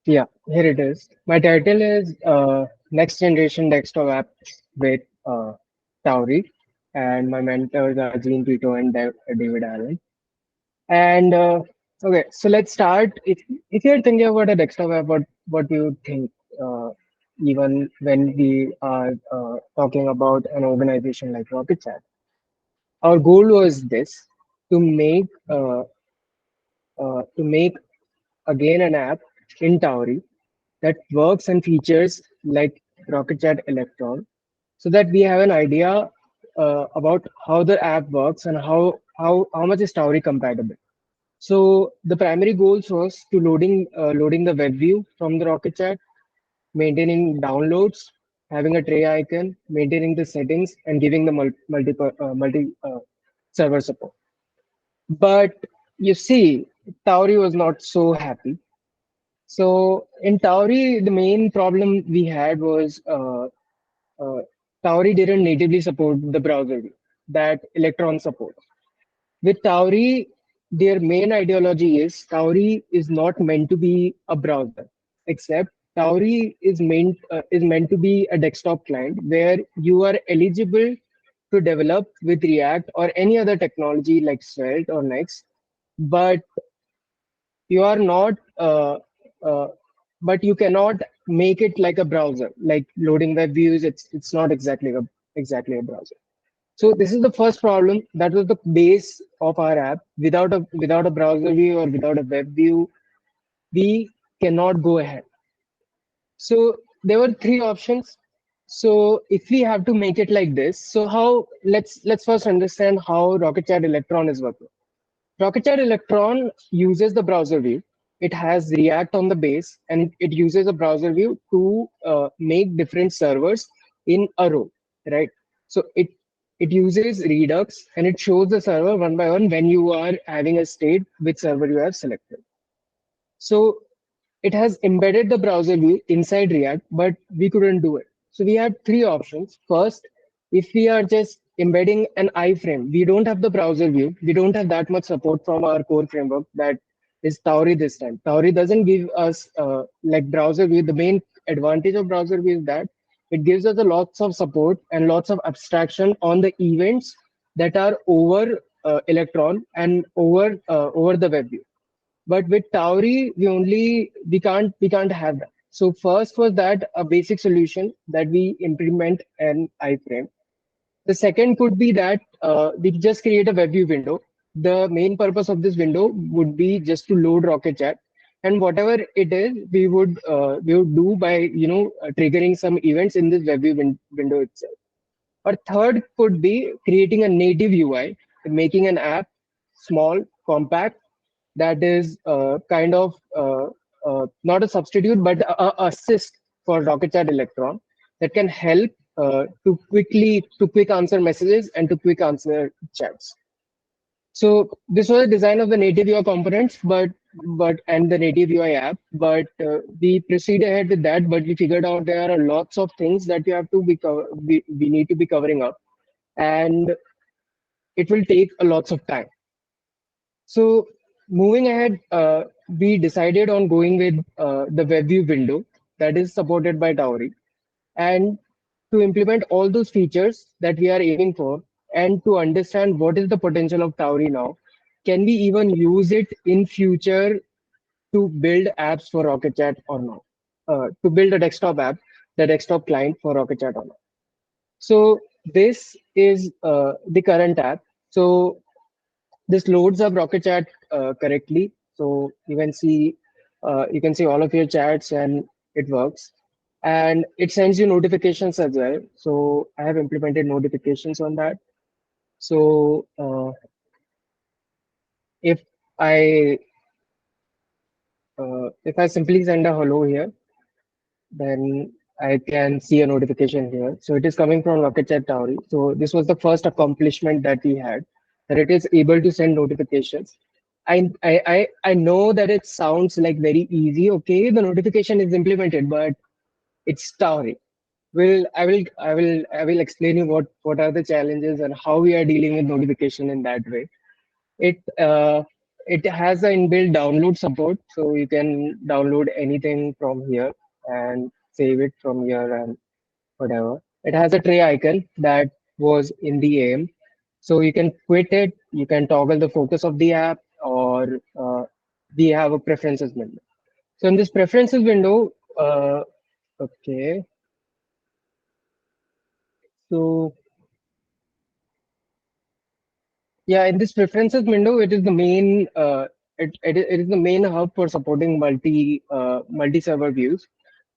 Yeah, here it is. My title is Next Generation Desktop Apps with Tauri, and my mentors are Brito and David Allen. And okay, so let's start. If you're thinking about a desktop app, what do you think? Uh, Even when we are talking about an organization like Rocket.Chat, our goal was this: to make again an app in Tauri that works and features like Rocket.Chat Electron, so that we have an idea about how the app works and how much is Tauri compatible. So the primary goals was to loading the web view from the Rocket.Chat, maintaining downloads, having a tray icon, maintaining the settings, and giving the multi server support. But you see, Tauri was not so happy. So in Tauri, the main problem we had was uh, Tauri didn't natively support the browser view that Electron supports. With Tauri, their main ideology is Tauri is not meant to be a browser, except Tauri is meant to be a desktop client where you are eligible to develop with React or any other technology like Svelte or Next, but you are not uh, but you cannot make it like a browser, like loading web views. It's not exactly a browser. So this is the first problem. That was the base of our app. Without a browser view or without a web view, we cannot go ahead. So there were three options. So if we have to make it like this, so how let's first understand how Rocket.Chat Electron is working. Rocket.Chat Electron uses the browser view. It has React on the base, and it uses a browser view to make different servers in a row, right? So it uses Redux, and it shows the server one by one when you are having a state which server you have selected. So it has embedded the browser view inside React, but we couldn't do it. So we had three options. First, if we are just embedding an iframe, we don't have the browser view. We don't have that much support from our core framework that is Tauri this time. Tauri doesn't give us like browser view. The main advantage of browser view is that it gives us a lots of support and lots of abstraction on the events that are over Electron and over the web view. But with Tauri, we can't have that. So first was that a basic solution that we implement an iframe. The second could be that we just create a web view window. The main purpose of this window would be just to load Rocket Chat, and whatever it is, we would do by triggering some events in this web view window itself. Or third could be creating a native UI, making an app small, compact, that is kind of not a substitute but a assist for Rocket.Chat Electron that can help to quick answer messages and to quick answer chats. So this was a design of the native UI components, but and the native UI app. But we proceed ahead with that. But we figured out there are lots of things that we have to we need to be covering up, and it will take a lots of time. So moving ahead, we decided on going with the WebView window that is supported by Tauri, and to implement all those features that we are aiming for, and to understand what is the potential of Tauri now. Can we even use it in future to build apps for Rocket Chat or not? To build a desktop app, the desktop client for Rocket Chat or not? So this is the current app. So this loads up Rocket Chat correctly. So you can see all of your chats and it works. And it sends you notifications as well. So I have implemented notifications on that. So if I if I simply send a hello here, then I can see a notification here. So it is coming from Rocket Chat Tauri. So this was the first accomplishment that we had, that it is able to send notifications. I know that it sounds like very easy. Okay, the notification is implemented, but it's Tauri. I will explain you what are the challenges and how we are dealing with notification in that way. It it has an inbuilt download support, so you can download anything from here and save it from here and whatever. It has a tray icon that was in the aim, so you can quit it. You can toggle the focus of the app, or we have a preferences window. So in this preferences window, okay, so yeah, in this preferences window, it is the main it is the main hub for supporting multi server views.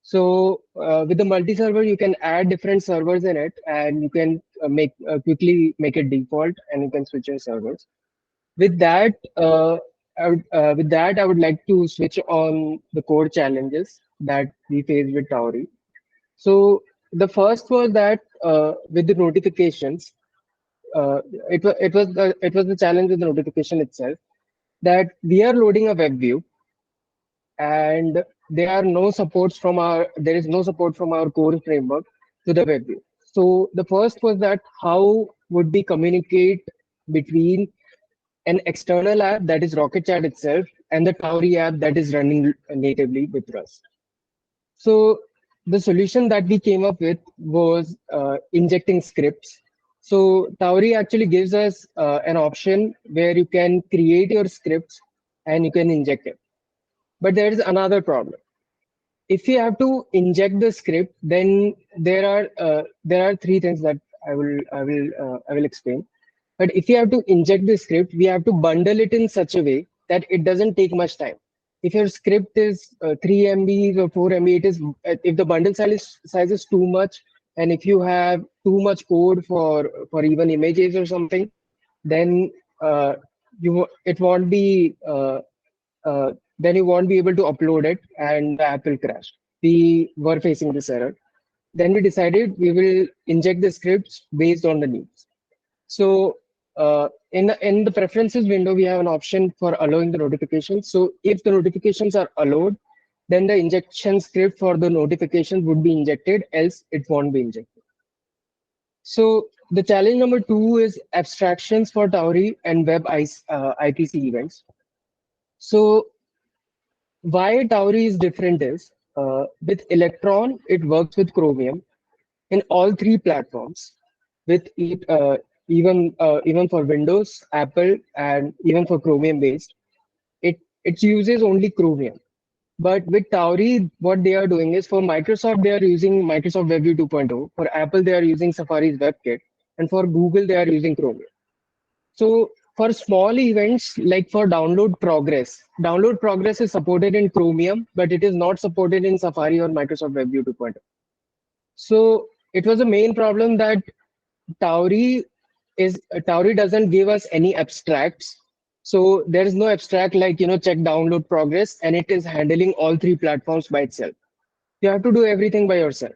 So with the multi server, you can add different servers in it, and you can make quickly make it default, and you can switch your servers. With that, I would like to switch on the core challenges that we face with Tauri. So the first was that with the notifications, it was the challenge with the notification itself, that we are loading a web view, and there is no support from our core framework to the web view. So the first was that how would we communicate between an external app, that is Rocket.Chat itself, and the Tauri app that is running natively with Rust. So the solution that we came up with was injecting scripts. So Tauri actually gives us an option where you can create your scripts and you can inject it. But there is another problem. If you have to inject the script, then there are three things that I will explain. But if you have to inject the script, we have to bundle it in such a way that it doesn't take much time. If your script is 3 MB or 4 MB, it is if the bundle size is too much, and if you have too much code for even images or something, then it won't be then you won't be able to upload it, and the app will crash. We were facing this error. Then we decided we will inject the scripts based on the needs. So in the preferences window, we have an option for allowing the notifications. So if the notifications are allowed, then the injection script for the notifications would be injected, else it won't be injected. So the challenge number two is abstractions for Tauri and IPC events. So why Tauri is different is with Electron, it works with Chromium in all three platforms, with even for Windows, Apple, and even for Chromium based, it uses only Chromium. But with Tauri, what they are doing is, for Microsoft, they are using Microsoft WebView 2.0. For Apple, they are using Safari's WebKit, and for Google, they are using Chromium. So for small events, like for download progress is supported in Chromium, but it is not supported in Safari or Microsoft WebView 2.0. So it was a main problem that Tauri Tauri doesn't give us any abstracts. So there is no abstract like check download progress, and it is handling all three platforms by itself. You have to do everything by yourself.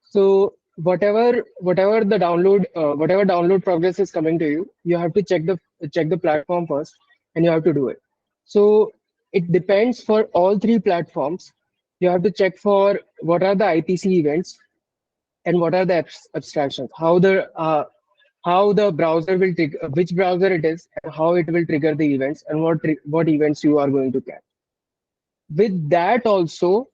So whatever download progress is coming to you, you have to check the platform first, and you have to do it. So it depends for all three platforms. You have to check for what are the IPC events, and what are the abstractions, how the browser will which browser it is, and how it will trigger the events, and what events you are going to catch. With that also,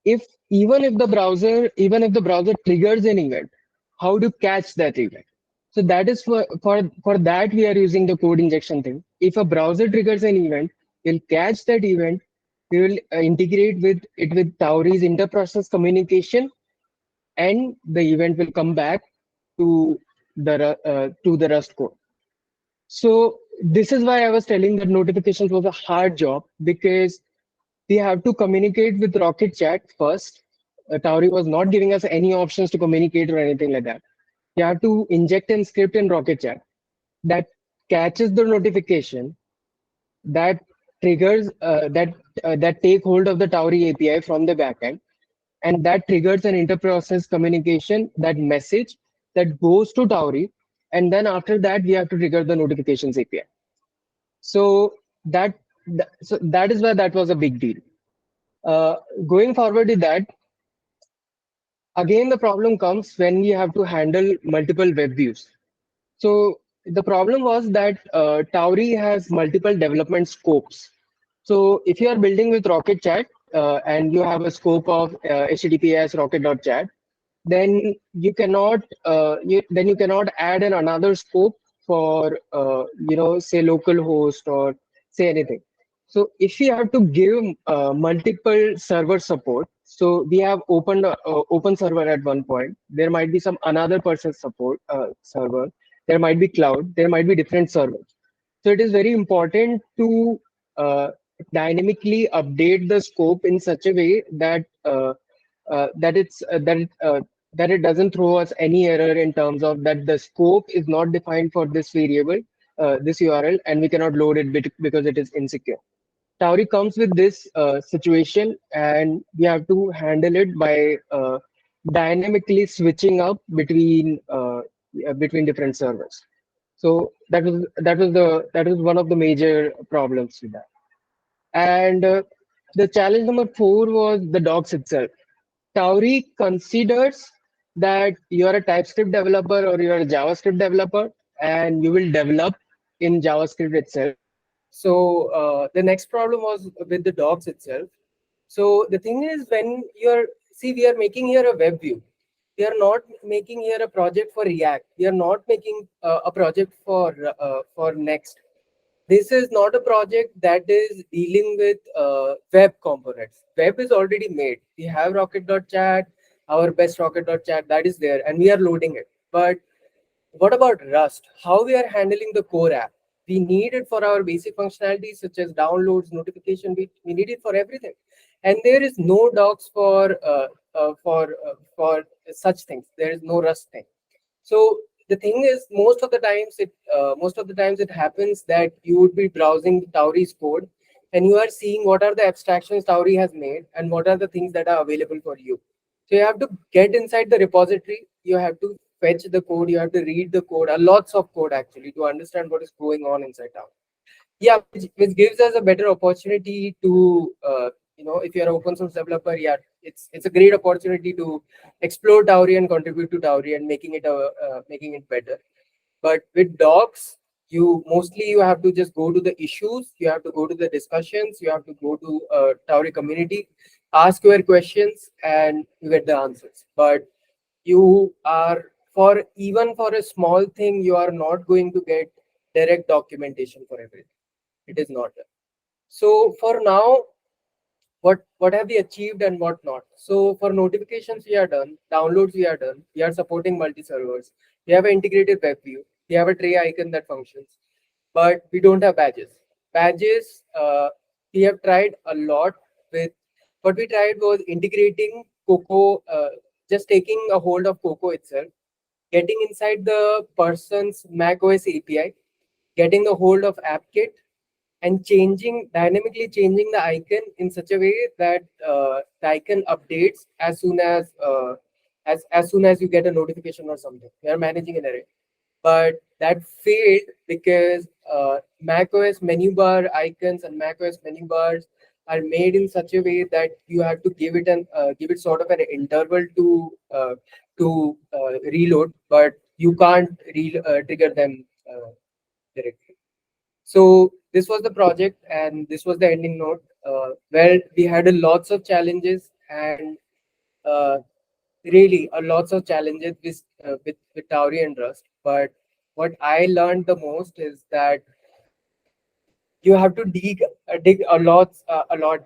if even if the browser triggers an event, how to catch that event. So that is for that we are using the code injection thing. If a browser triggers an event, we'll catch that event. We will integrate with it with Tauri's inter-process communication, and the event will come back to the Rust code. So this is why I was telling that notifications was a hard job, because we have to communicate with Rocket.Chat first. Tauri was not giving us any options to communicate or anything like that. You have to inject a script in Rocket.Chat that catches the notification, that triggers that take hold of the Tauri API from the backend, and that triggers an inter-process communication, that message that goes to Tauri, and then after that we have to trigger the notifications API. So that is why that was a big deal. Going forward with that, again the problem comes when you have to handle multiple web views. So the problem was that Tauri has multiple development scopes. So if you are building with Rocket.Chat and you have a scope of HTTPS Rocket.Chat, then you cannot add an another scope for say local host or say anything. So if you have to give multiple server support, so we have open server at one point. There might be some another person's support server. There might be cloud. There might be different servers. So it is very important to uh, dynamically update the scope in such a way that that it's that it doesn't throw us any error in terms of that the scope is not defined for this variable, this URL, and we cannot load it because it is insecure. Tauri comes with this situation, and we have to handle it by dynamically switching up between different servers. So that was one of the major problems with that. And the challenge number four was the docs itself. Tauri considers that you are a TypeScript developer or you are a JavaScript developer, and you will develop in JavaScript itself. So the next problem was with the docs itself. So the thing is, when you're see, we are making here a web view. We are not making here a project for React. We are not making a project for Next. This is not a project that is dealing with web components. Web is already made. We have Rocket.Chat, our best Rocket.Chat that is there, and we are loading it. But what about Rust? How we are handling the core app? We need it for our basic functionalities such as downloads, notification. We need it for everything, and there is no docs for such things. There is no Rust thing. So the thing is, most of the times it happens that you would be browsing Tauri's code, and you are seeing what are the abstractions Tauri has made and what are the things that are available for you. So you have to get inside the repository. You have to fetch the code. You have to read the code, lots of code actually, to understand what is going on inside Tauri. Yeah, which gives us a better opportunity to if you're an open source developer, yeah, it's a great opportunity to explore Tauri and contribute to Tauri and making it better. But with docs, you have to just go to the issues, you have to go to the discussions, you have to go to Tauri community, ask your questions, and you get the answers. But you are for even for a small thing, you are not going to get direct documentation for everything. It is not done. So for now, what have we achieved and what not? So for notifications we are done, downloads we are done, we are supporting multi-servers, we have an integrated web view, we have a tray icon that functions, but we don't have badges. Badges, we have tried a lot with. What we tried was integrating Coco, just taking a hold of Coco itself, getting inside the person's Mac OS API, getting the hold of AppKit, and dynamically changing the icon in such a way that the icon updates as soon as you get a notification or something. We are managing an array, but that failed because macOS menu bar icons and macOS menu bars are made in such a way that you have to give it sort of an interval to reload, but you can't trigger them directly. So this was the project, and this was the ending note. Well, we had a lots of challenges, and uh, really a lots of challenges with Tauri and Rust. But what I learned the most is that you have to dig a lot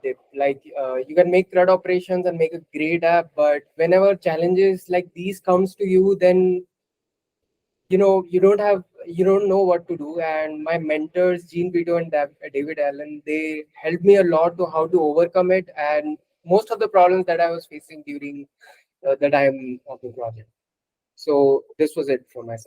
deep. Like you can make CRUD operations and make a great app, but whenever challenges like these comes to you, then you don't know what to do. And my mentors Brito and David Alen, they helped me a lot to how to overcome it and most of the problems that I was facing during the time of the project. So this was it from my side.